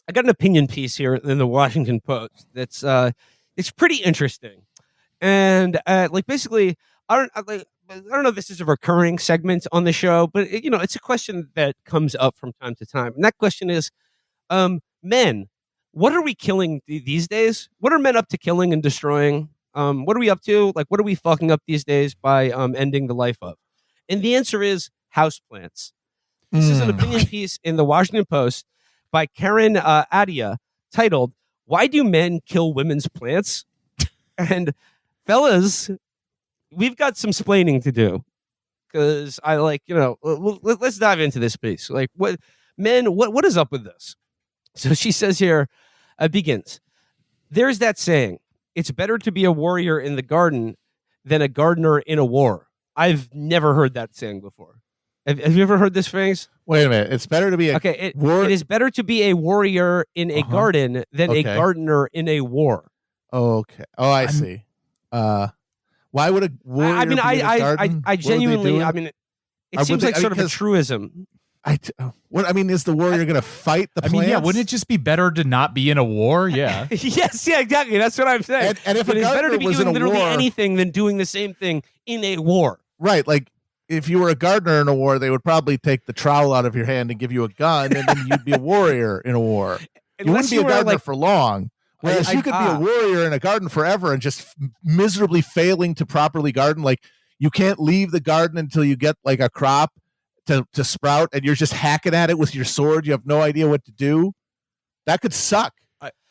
I got an opinion piece here in the Washington Post that's it's pretty interesting, and like basically, I don't know if this is a recurring segment on the show, but it's a question that comes up from time to time, and that question is, men, what are we killing these days? What are men up to killing and destroying? What are we up to? Like, what are we fucking up these days by ending the life of? And the answer is houseplants. This is an opinion piece in the Washington Post by Karen Adia titled, "Why Do Men Kill Women's Plants?" And fellas, we've got some splaining to do because let's dive into this piece. Like, what is up with this? So she says here, begins, "There's that saying, it's better to be a warrior in the garden than a gardener in a war." I've never heard that saying before. Have you ever heard this phrase? Wait a minute. It's better to be it is better to be a warrior in a garden than a gardener in a war. Okay. Oh, I see. Why would a warrior be in a garden? I genuinely, it seems like sort of a truism. Is the warrior going to fight the plants? Wouldn't it just be better to not be in a war? Yeah. Yes, yeah, exactly. That's what I'm saying. And if it's better to be doing literally anything than doing the same thing in a war. Right, like if you were a gardener in a war, they would probably take the trowel out of your hand and give you a gun, and then you'd be a warrior in a war. You wouldn't be a gardener for long. Whereas you could be a warrior in a garden forever and just miserably failing to properly garden. Like, you can't leave the garden until you get like a crop to sprout, and you're just hacking at it with your sword. You have no idea what to do. That could suck.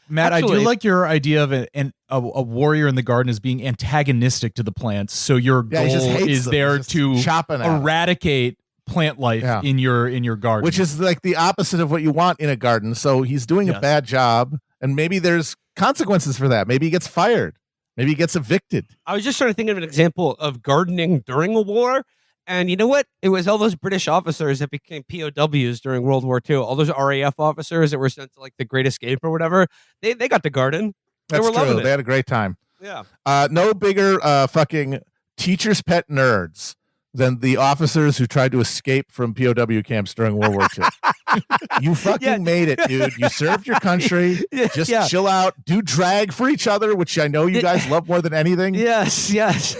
Matt, actually, I do like your idea of a warrior in the garden as being antagonistic to the plants. So your goal is there to eradicate plant life in your garden, which is like the opposite of what you want in a garden. So he's doing a bad job, and maybe there's consequences for that. Maybe he gets fired. Maybe he gets evicted. I was just trying to think of an example of gardening during a war. And you know what? It was all those British officers that became POWs during World War II. All those RAF officers that were sent to like the Great Escape or whatever. They got to garden. They were loving it. They had a great time. Yeah. No bigger fucking teacher's pet nerds than the officers who tried to escape from POW camps during World War II. You fucking made it, dude. You served your country. Just chill out. Do drag for each other, which I know you guys love more than anything. Yes.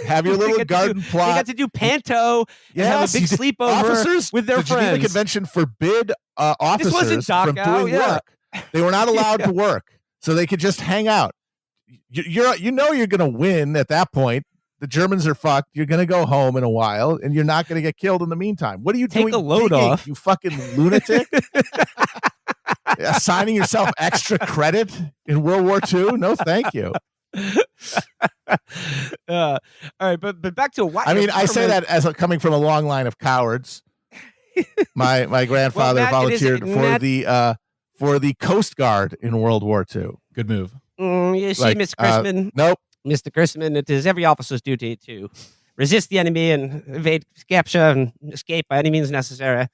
Have your little garden plot. They got to do panto and have a big sleepover with their the friends. The Geneva Convention forbid officers from doing work. They were not allowed to work, so they could just hang out. You're going to win at that point. The Germans are fucked. You're going to go home in a while, and you're not going to get killed in the meantime. What are you doing? Take a load off. You fucking lunatic. Assigning yourself extra credit in World War II? No, thank you. All right, but back to what? I mean, I say that as coming from a long line of cowards. My grandfather volunteered for the Coast Guard in World War II. Good move. You see, Mr. Chrisman? Nope. Mr. Chrisman, it is every officer's duty to resist the enemy and evade capture and escape by any means necessary.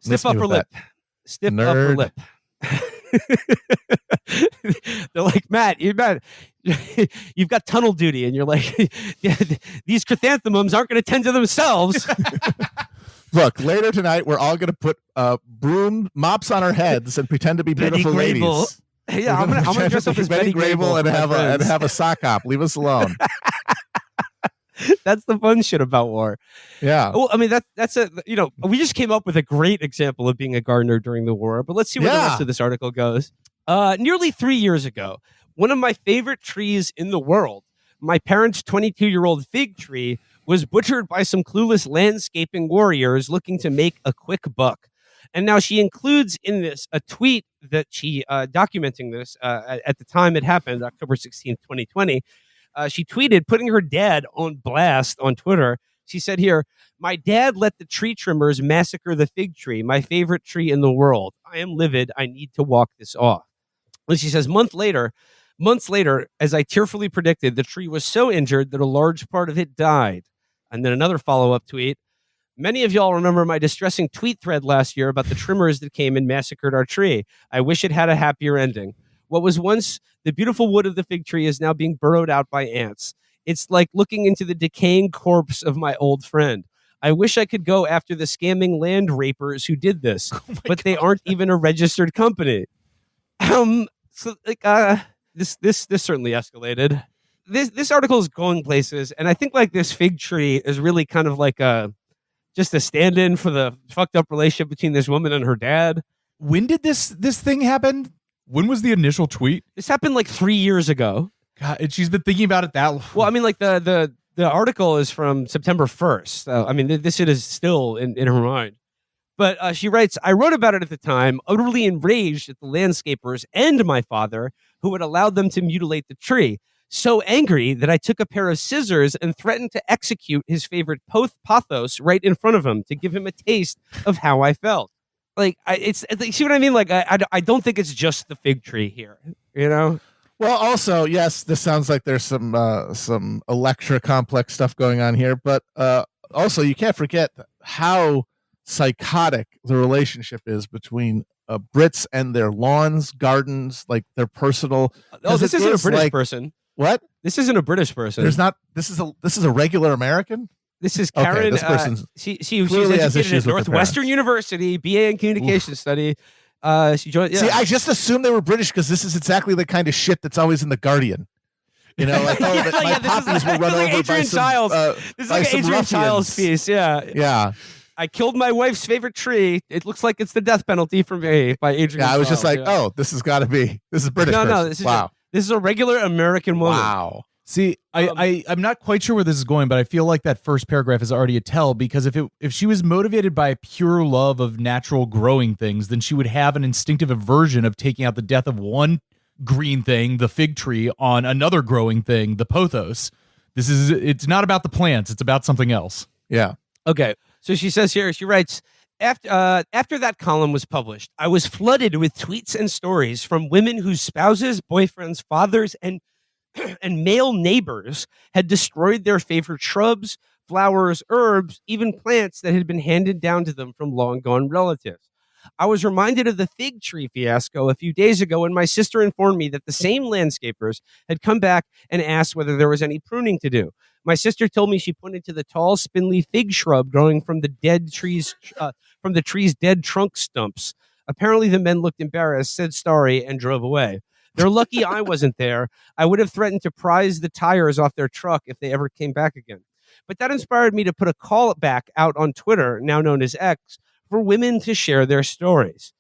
Stiff upper lip. Stiff upper lip. They're like, Matt, you've got tunnel duty, and you're like, these chrysanthemums aren't going to tend to themselves. Look, later tonight, we're all going to put broom mops on our heads and pretend to be beautiful ladies. Yeah, I'm gonna dress up as Betty Grable and have a sock hop. Leave us alone. That's the fun shit about war. Yeah. Well, I mean that's we just came up with a great example of being a gardener during the war, but let's see where the rest of this article goes. Nearly 3 years ago, one of my favorite trees in the world, my parents' 22-year-old fig tree, was butchered by some clueless landscaping warriors looking to make a quick buck. And now she includes in this a tweet that she documenting this at the time it happened, October 16th, 2020. She tweeted, putting her dad on blast on Twitter. She said here, "My dad let the tree trimmers massacre the fig tree, my favorite tree in the world. I am livid. I need to walk this off." And she says, months later, as I tearfully predicted, the tree was so injured that a large part of it died. And then another follow-up tweet. "Many of y'all remember my distressing tweet thread last year about the trimmers that came and massacred our tree. I wish it had a happier ending. What was once the beautiful wood of the fig tree is now being burrowed out by ants. It's like looking into the decaying corpse of my old friend. I wish I could go after the scamming land rapers who did this, but they aren't even a registered company." So like this certainly escalated. This article is going places, and I think like this fig tree is really kind of like just a stand-in for the fucked up relationship between this woman and her dad. When did this thing happen? When was the initial tweet? This happened like 3 years ago. God, and she's been thinking about it that long. Well, I mean, like the article is from September 1st. So, I mean, this shit is still in her mind. But she writes, I wrote about it at the time, utterly enraged at the landscapers and my father, who had allowed them to mutilate the tree. So angry that I took a pair of scissors and threatened to execute his favorite pothos right in front of him to give him a taste of how I felt. Like, see what I mean? Like, I don't think it's just the fig tree here, you know? Well, also, yes, this sounds like there's some Electra complex stuff going on here, but also you can't forget how psychotic the relationship is between Brits and their lawns, gardens, like their personal. Oh, this isn't a British person. What? This isn't a British person. There's not. This is a regular American. This is Karen. Okay, this person's she's educated at Northwestern University, BA in Communications Study. She joined. Yeah. See, I just assumed they were British because this is exactly the kind of shit that's always in the Guardian. You know, like my poppies were run over by some. This is like an Adrian Childs piece. Yeah. Yeah. I killed my wife's favorite tree. It looks like it's the death penalty for me by Adrian. Yeah, I was just like, yeah. oh, this has got to be. This is British. No, this is a regular American woman. Wow. See, I'm not quite sure where this is going, but I feel like that first paragraph is already a tell, because if she was motivated by pure love of natural growing things, then she would have an instinctive aversion of taking out the death of one green thing, the fig tree, on another growing thing, the pothos. It's not about the plants, it's about something else. Yeah. Okay. So she says here, she writes, after that column was published, I was flooded with tweets and stories from women whose spouses, boyfriends, fathers, and male neighbors had destroyed their favorite shrubs, flowers, herbs, even plants that had been handed down to them from long gone relatives. I was reminded of the fig tree fiasco a few days ago when my sister informed me that the same landscapers had come back and asked whether there was any pruning to do. My sister told me she pointed to the tall, spindly fig shrub growing from the tree's dead trunk stumps. Apparently, the men looked embarrassed, said sorry, and drove away. They're lucky I wasn't there. I would have threatened to prise the tires off their truck if they ever came back again. But that inspired me to put a call back out on Twitter, now known as X, for women to share their stories.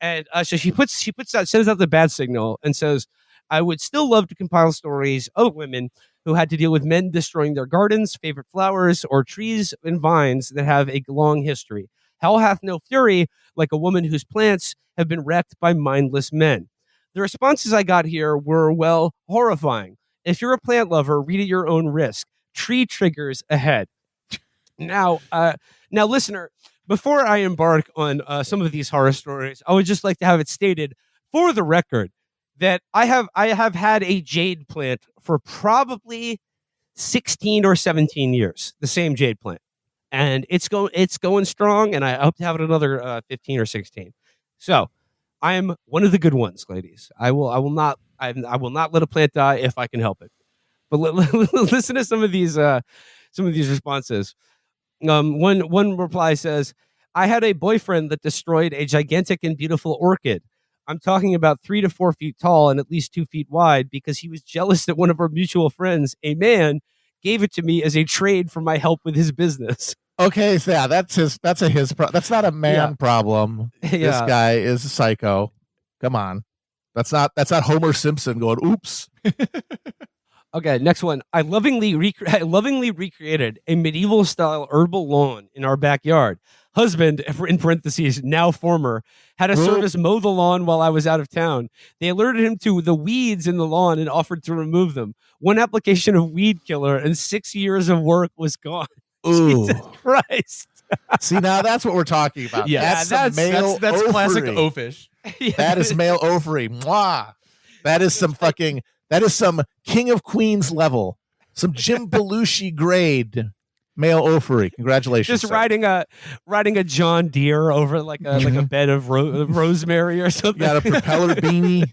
And so she sends out the bad signal and says, I would still love to compile stories of women who had to deal with men destroying their gardens, favorite flowers, or trees and vines that have a long history. Hell hath no fury like a woman whose plants have been wrecked by mindless men. The responses I got here were, well, horrifying. If you're a plant lover, read at your own risk. Tree triggers ahead. Now, listener, before I embark on some of these horror stories, I would just like to have it stated for the record that I have had a jade plant for probably 16 or 17 years, the same jade plant. And it's going strong, and I hope to have it another 15 or 16. So I am one of the good ones, ladies. I will not let a plant die if I can help it. But listen to some of these responses. One reply says, I had a boyfriend that destroyed a gigantic and beautiful orchid. I'm talking about 3 to 4 feet tall and at least 2 feet wide, because he was jealous that one of our mutual friends, a man, gave it to me as a trade for my help with his business. Okay, so yeah, that's not a man problem. This guy is a psycho. Come on. That's not Homer Simpson going, oops. Okay, next one. I lovingly recreated a medieval style herbal lawn in our backyard. Husband, in parentheses, now former, had a service mow the lawn while I was out of town. They alerted him to the weeds in the lawn and offered to remove them. One application of weed killer and 6 years of work was gone. Ooh. Jesus Christ. See, now that's what we're talking about. Yeah, that's classic oafish. Yeah. That is male ovary. Mwah. That is some King of Queens level. Some Jim Belushi grade male ovary. Congratulations. Just riding a John Deere over like a bed of rosemary or something. Got a propeller beanie.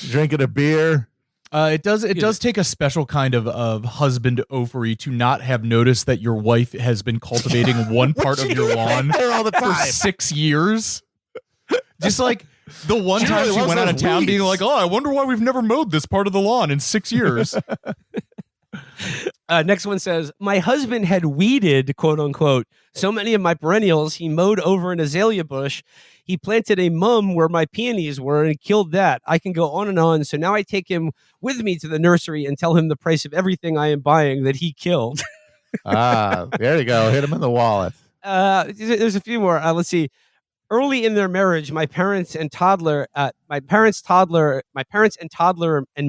Drinking a beer. It does take a special kind of husband ovary to not have noticed that your wife has been cultivating one part of your lawn there all the time for 6 years. Just like The one time she went out of town being like, oh, I wonder why we've never mowed this part of the lawn in 6 years. Next one says, my husband had weeded, quote unquote, so many of my perennials. He mowed over an azalea bush. He planted a mum where my peonies were and killed that. I can go on and on. So now I take him with me to the nursery and tell him the price of everything I am buying that he killed. There you go. Hit him in the wallet. There's a few more. Let's see. Early in their marriage, my parents and toddler and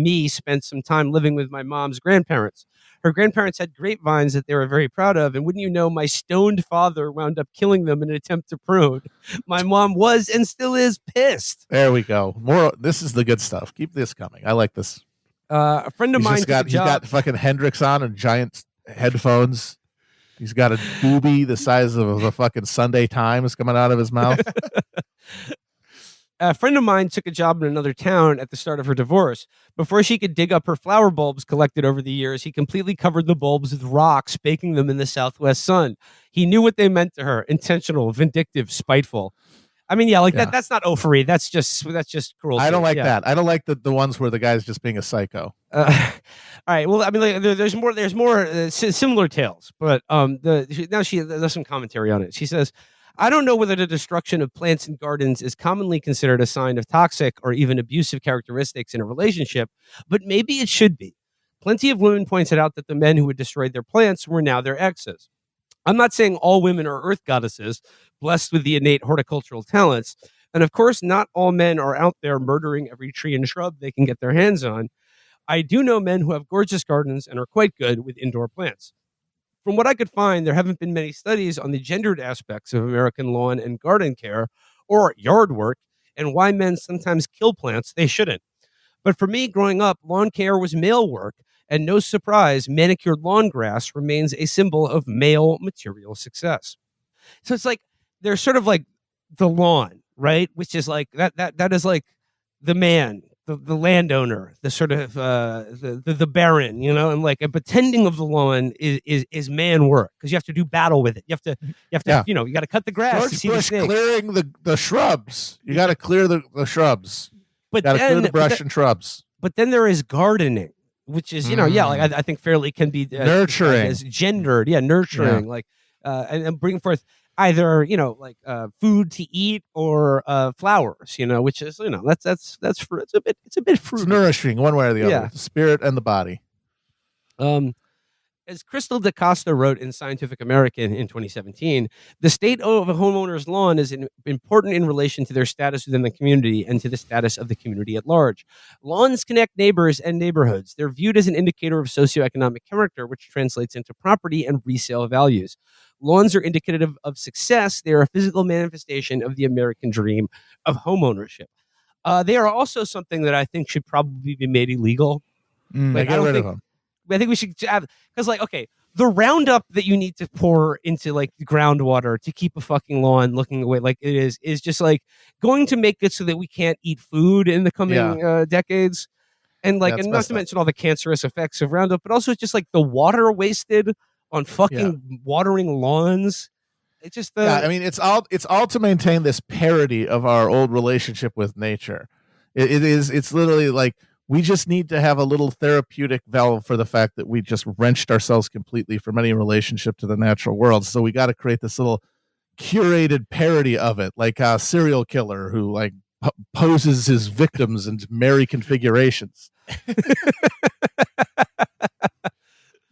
me spent some time living with my mom's grandparents. Her grandparents had grapevines that they were very proud of, and wouldn't you know, my stoned father wound up killing them in an attempt to prune. My mom was and still is pissed. There we go. More. This is the good stuff. Keep this coming. I like this. A friend of mine he's got fucking Hendrix on and giant headphones. He's got a boobie the size of a fucking Sunday Times coming out of his mouth. A friend of mine took a job in another town at the start of her divorce. Before she could dig up her flower bulbs collected over the years, he completely covered the bulbs with rocks, baking them in the southwest sun. He knew what they meant to her: intentional, vindictive, spiteful. I mean, that's not oafery. That's just cruelty. I don't like that. I don't like the ones where the guy's just being a psycho. All right. Well, I mean, there's more similar tales, but there's some commentary on it. She says, I don't know whether the destruction of plants and gardens is commonly considered a sign of toxic or even abusive characteristics in a relationship, but maybe it should be. Plenty of women pointed out that the men who had destroyed their plants were now their exes. I'm not saying all women are earth goddesses, blessed with the innate horticultural talents. And of course, not all men are out there murdering every tree and shrub they can get their hands on. I do know men who have gorgeous gardens and are quite good with indoor plants. From what I could find, there haven't been many studies on the gendered aspects of American lawn and garden care or yard work and why men sometimes kill plants they shouldn't. But for me, growing up, lawn care was male work, and no surprise, manicured lawn grass remains a symbol of male material success. So it's like, there's sort of like the lawn, right? Which is like, that is like the man, the landowner, the sort of the baron, and like a tending of the lawn is man work, because you have to do battle with it. You have to you got to cut the grass. George Bush clearing the shrubs. You got to clear the shrubs. But got to clear the brush and shrubs. But then there is gardening, which is I think fairly can be nurturing, as gendered, nurturing, and bring forth either food to eat or flowers, which is it's a bit fruity. It's nourishing one way or the other, the spirit and the body. As Crystal DaCosta wrote in Scientific American in 2017, the state of a homeowner's lawn is important in relation to their status within the community and to the status of the community at large. Lawns connect neighbors and neighborhoods. They're viewed as an indicator of socioeconomic character, which translates into property and resale values. Lawns are indicative of success. They are a physical manifestation of the American dream of homeownership. They are also something that I think should probably be made illegal. I think we should have, because the Roundup that you need to pour into the groundwater to keep a fucking lawn looking the way like it is just going to make it so that we can't eat food in the coming decades. And and not to mention all the cancerous effects of Roundup, but also just the water wasted on fucking watering lawns. It's just it's all to maintain this parody of our old relationship with nature. It's literally we just need to have a little therapeutic valve for the fact that we just wrenched ourselves completely from any relationship to the natural world. So we got to create this little curated parody of it, like a serial killer who poses his victims in merry configurations. But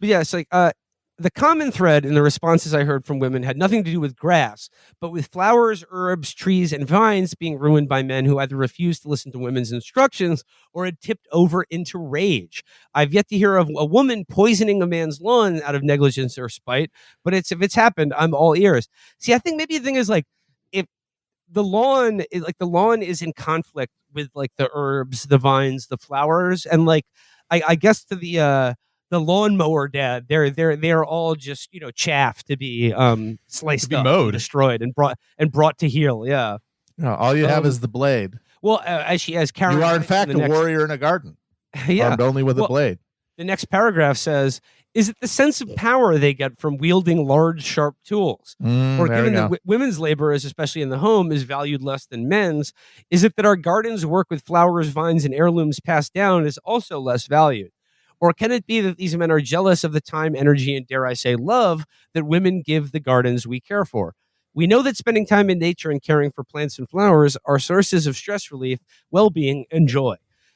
yeah, it's the common thread in the responses I heard from women had nothing to do with grass, but with flowers, herbs, trees, and vines being ruined by men who either refused to listen to women's instructions or had tipped over into rage. I've yet to hear of a woman poisoning a man's lawn out of negligence or spite, but if it's happened, I'm all ears. See, I think maybe the thing is if the lawn is in conflict with the herbs, the vines, the flowers, and I guess to the lawnmower dad, they're all just chaff to be sliced up, mowed, destroyed, and brought to heel. Yeah. No, all you have is the blade. Well, as Karen, you are in fact a warrior in a garden, armed only with a blade. The next paragraph says, Is it the sense of power they get from wielding large, sharp tools? Or given that women's labor, especially in the home, is valued less than men's, is it that our gardens work with flowers, vines, and heirlooms passed down is also less valued? Or can it be that these men are jealous of the time, energy, and dare I say love that women give the gardens we care for? We know that spending time in nature and caring for plants and flowers are sources of stress relief, well-being, and joy.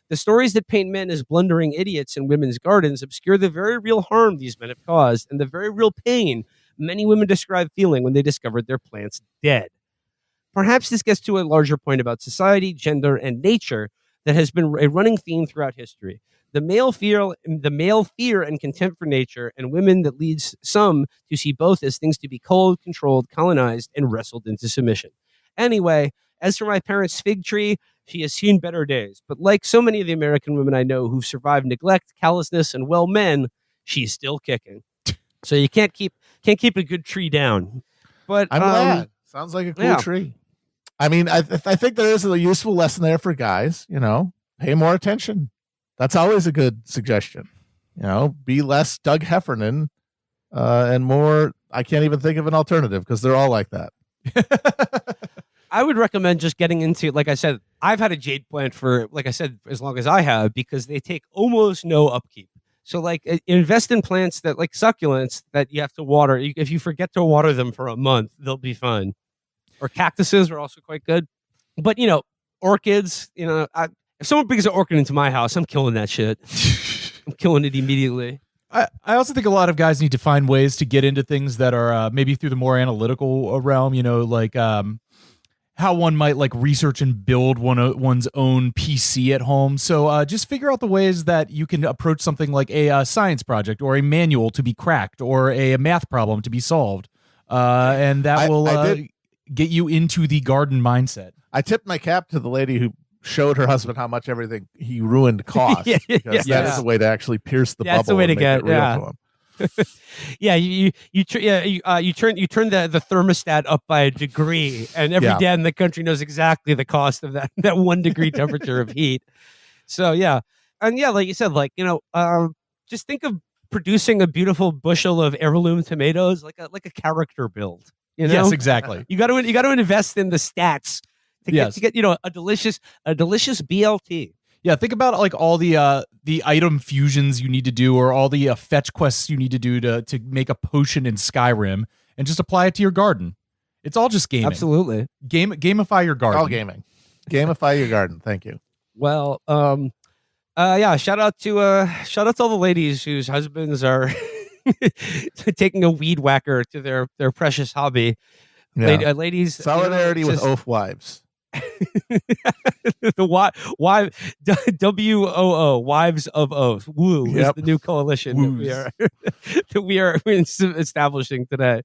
The stories that paint men as blundering idiots in women's gardens obscure the very real harm these men have caused and the very real pain many women describe feeling when they discovered their plants dead. Perhaps this gets to a larger point about society, gender, and nature that has been a running theme throughout history. The male fear and contempt for nature, and women that leads some to see both as things to be cold, controlled, colonized, and wrestled into submission. Anyway, as for my parents' fig tree, she has seen better days. But like so many of the American women I know who've survived neglect, callousness, and men, she's still kicking. So you can't keep a good tree down. But I'm glad. Sounds like a cool tree. I mean, I think there is a useful lesson there for guys. Pay more attention. That's always a good suggestion. Be less Doug Heffernan and more. I can't even think of an alternative because they're all like that. I would recommend just getting into, like I said, I've had a jade plant for, like I said, as long as I have, because they take almost no upkeep. So like invest in plants that, like succulents, that you have to water. If you forget to water them for a month, they'll be fine. Or cactuses are also quite good. But, orchids, if someone brings an orchid into my house, I'm killing that shit. I'm killing it immediately. I also think a lot of guys need to find ways to get into things that are maybe through the more analytical realm, like how one might like research and build one's own PC at home. So just figure out the ways that you can approach something like a science project or a manual to be cracked or a math problem to be solved. And that will get you into the garden mindset. I tipped my cap to the lady who showed her husband how much everything he ruined cost. Because that is the way to actually pierce the bubble. That's the way to get it real to him. You turn the thermostat up by a degree, and every dad in the country knows exactly the cost of that 1 degree temperature of heat. So like you said, just think of producing a beautiful bushel of heirloom tomatoes like a character build. Yes, exactly. You got to invest in the stats to get a delicious BLT. Yeah, think about like all the item fusions you need to do, or all the fetch quests you need to do to make a potion in Skyrim, and just apply it to your garden. It's all just gaming. Absolutely. Gamify your garden. All gaming. Gamify your garden. Thank you. Well, shout out to all the ladies whose husbands are taking a weed whacker to their precious hobby. Yeah. Ladies, solidarity with Oaf wives. The WOO, Wives of Oath. Woo is the new coalition that we are establishing today.